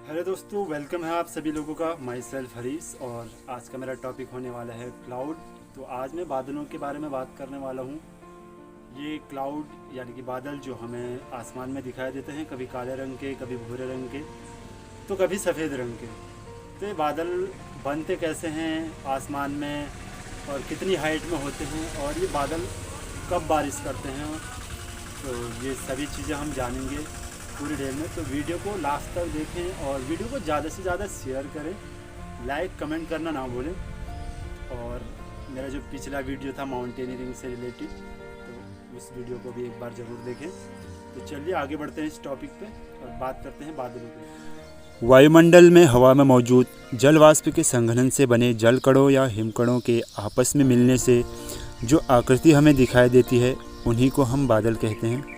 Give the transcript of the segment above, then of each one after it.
Hello दोस्तों, welcome है आप सभी लोगों का। माई सेल्फ हरीश और आज का मेरा टॉपिक होने वाला है क्लाउड। तो आज मैं बादलों के बारे में बात करने वाला हूँ। ये क्लाउड यानी कि बादल जो हमें आसमान में दिखाई देते हैं, कभी काले रंग के, कभी भूरे रंग के, तो कभी सफ़ेद रंग के। तो ये बादल बनते कैसे हैं आसमान में और कितनी हाइट में होते हैं और ये बादल कब बारिश करते हैं, तो ये सभी चीज़ें हम जानेंगे पूरी डिटेल में। तो वीडियो को लास्ट तक देखें और वीडियो को ज़्यादा से ज़्यादा शेयर करें, लाइक कमेंट करना ना भूलें। और मेरा जो पिछला वीडियो था माउंटेनियरिंग से रिलेटेड, तो उस वीडियो को भी एक बार ज़रूर देखें। तो चलिए आगे बढ़ते हैं इस टॉपिक पे और बात करते हैं बादलों की। वायुमंडल में हवा में मौजूद जल वाष्प के संघनन से बने जल कणों या हिमकणों के आपस में मिलने से जो आकृति हमें दिखाई देती है, उन्हीं को हम बादल कहते हैं।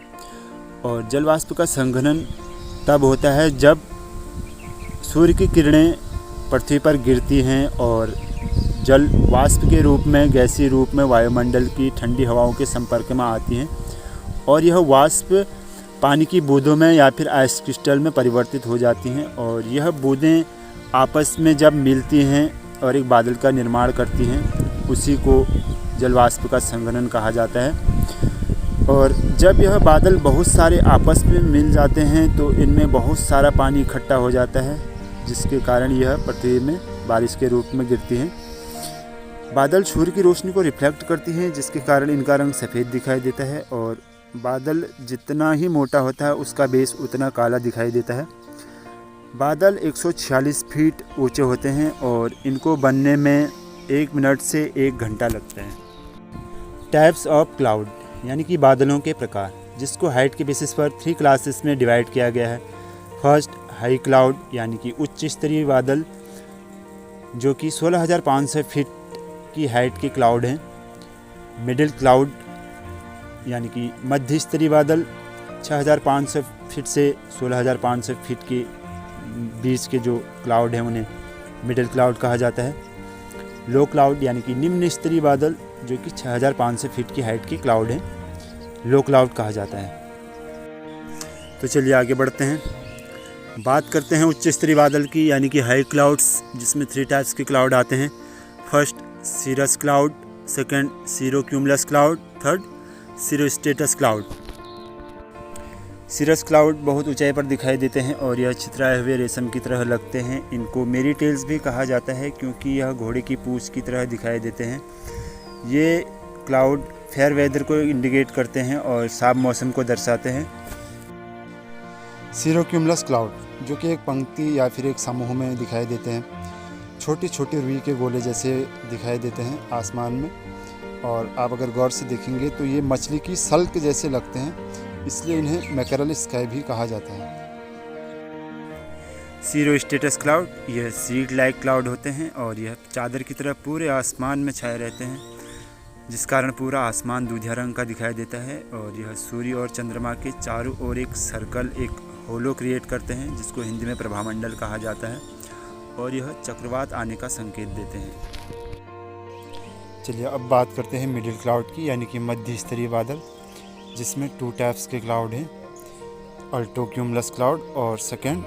और जल वाष्प का संघनन तब होता है जब सूर्य की किरणें पृथ्वी पर गिरती हैं और जल वाष्प के रूप में, गैसीय रूप में वायुमंडल की ठंडी हवाओं के संपर्क में आती हैं और यह वाष्प पानी की बूंदों में या फिर आइस क्रिस्टल में परिवर्तित हो जाती हैं। और यह बूंदें आपस में जब मिलती हैं और एक बादल का निर्माण करती हैं, उसी को जल वाष्प का संघनन कहा जाता है। और जब यह बादल बहुत सारे आपस में मिल जाते हैं तो इनमें बहुत सारा पानी इकट्ठा हो जाता है, जिसके कारण यह पृथ्वी में बारिश के रूप में गिरती हैं। बादल सूर्य की रोशनी को रिफ्लेक्ट करती हैं, जिसके कारण इनका रंग सफ़ेद दिखाई देता है। और बादल जितना ही मोटा होता है उसका बेस उतना काला दिखाई देता है। बादल 146 फीट ऊंचे होते हैं और इनको बनने में 1 मिनट से 1 घंटा लगता है। टाइप्स ऑफ क्लाउड यानी कि बादलों के प्रकार, जिसको हाइट के बेसिस पर 3 क्लासेस में डिवाइड किया गया है। फर्स्ट, हाई क्लाउड यानी कि उच्च स्तरीय बादल, जो कि 16,500 फीट की हाइट के क्लाउड हैं। मिडिल क्लाउड यानी कि मध्य स्तरीय बादल, 6,500 फीट से 16,500 फीट के बीच के जो क्लाउड हैं उन्हें मिडिल क्लाउड कहा जाता है। लो क्लाउड यानी कि निम्न स्तरीय बादल, जो कि 6,500 फीट की हाइट की क्लाउड हैं, लो क्लाउड कहा जाता है। तो चलिए आगे बढ़ते हैं, बात करते हैं उच्च स्तरीय बादल की यानी कि हाई क्लाउड्स, जिसमें 3 टाइप्स के क्लाउड आते हैं। First, cirrus cloud, second, cirrocumulus cloud, third, cirrostratus cloud. Cirrus cloud बहुत ऊंचाई पर दिखाई देते हैं और यह छितराए हुए रेशम की तरह लगते हैं। इनको मेरी टेल्स भी कहा जाता है क्योंकि यह घोड़े की पूंछ की तरह दिखाई देते हैं। ये क्लाउड फेयर वेदर को इंडिकेट करते हैं और साफ मौसम को दर्शाते हैं। सीरो क्यूमुलस क्लाउड, जो कि एक पंक्ति या फिर एक समूह में दिखाई देते हैं, छोटी छोटी रुई के गोले जैसे दिखाई देते हैं आसमान में। और आप अगर गौर से देखेंगे तो ये मछली की सल्क जैसे लगते हैं, इसलिए इन्हें मैकरल स्काई भी कहा जाता है। सीरो स्टेटस क्लाउड, यह सीड लाइक क्लाउड होते हैं और यह चादर की तरह पूरे आसमान में छाए रहते हैं, जिस कारण पूरा आसमान दूधिया रंग का दिखाई देता है। और यह सूर्य और चंद्रमा के चारों ओर एक सर्कल, एक होलो क्रिएट करते हैं, जिसको हिंदी में प्रभामंडल कहा जाता है। और यह चक्रवात आने का संकेत देते हैं। चलिए अब बात करते हैं मिडिल क्लाउड की यानी कि मध्य स्तरीय बादल, जिसमें 2 टाइप्स के क्लाउड हैं, अल्टो क्यूमुलस क्लाउड और second,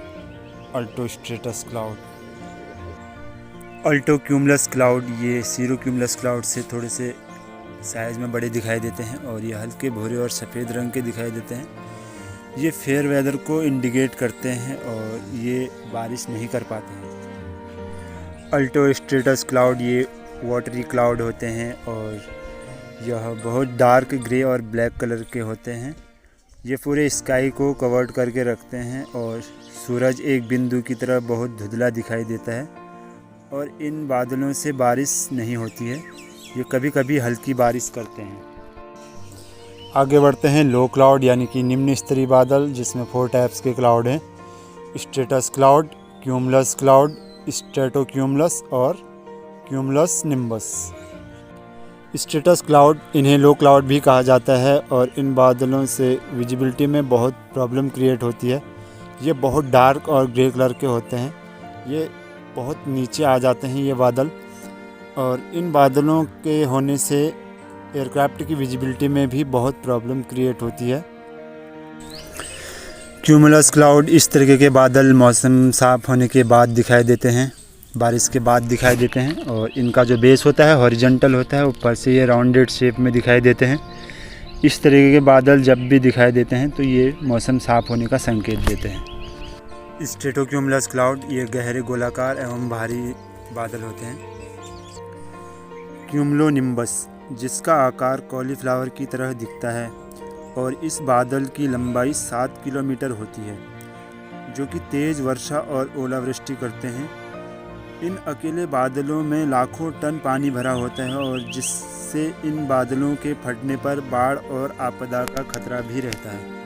altostratus cloud. Altocumulus cloud ये सीरो क्यूमुलस क्लाउड से थोड़े से साइज़ में बड़े दिखाई देते हैं और ये हल्के भूरे और सफ़ेद रंग के दिखाई देते हैं। ये फेयर वेदर को इंडिकेट करते हैं और ये बारिश नहीं कर पाते हैं। अल्टो स्ट्रेटस क्लाउड ये वाटरी क्लाउड होते हैं और यह बहुत डार्क ग्रे और ब्लैक कलर के होते हैं। ये पूरे स्काई को कवर्ड करके रखते हैं और सूरज एक बिंदु की तरह बहुत धुंधला दिखाई देता है। और इन बादलों से बारिश नहीं होती है, ये कभी कभी हल्की बारिश करते हैं। आगे बढ़ते हैं लो क्लाउड यानी कि निम्न स्तरीय बादल, जिसमें 4 टाइप्स के क्लाउड हैं, stratus cloud, cumulus cloud, stratocumulus और क्यूमुलस निम्बस। स्ट्रेटस क्लाउड, इन्हें लो क्लाउड भी कहा जाता है और इन बादलों से विजिबिलिटी में बहुत प्रॉब्लम क्रिएट होती है। ये बहुत डार्क और ग्रे कलर के होते हैं, ये बहुत नीचे आ जाते हैं ये बादल। और इन बादलों के होने से एयरक्राफ्ट की विजिबिलिटी में भी बहुत प्रॉब्लम क्रिएट होती है। क्यूमुलस क्लाउड इस तरीके के बादल मौसम साफ़ होने के बाद दिखाई देते हैं, बारिश के बाद दिखाई देते हैं। और इनका जो बेस होता है हॉरिजॉन्टल होता है, ऊपर से ये राउंडेड शेप में दिखाई देते हैं। इस तरीके के बादल जब भी दिखाई देते हैं तो ये मौसम साफ़ होने का संकेत देते हैं। स्ट्रेटोक्यूमुलस क्लाउड ये गहरे गोलाकार एवं भारी बादल होते हैं। क्यूमुलोनिम्बस जिसका आकार कॉलीफ्लावर की तरह दिखता है और इस बादल की लंबाई 7 किलोमीटर होती है, जो कि तेज़ वर्षा और ओलावृष्टि करते हैं। इन अकेले बादलों में लाखों टन पानी भरा होता है और जिससे इन बादलों के फटने पर बाढ़ और आपदा का खतरा भी रहता है।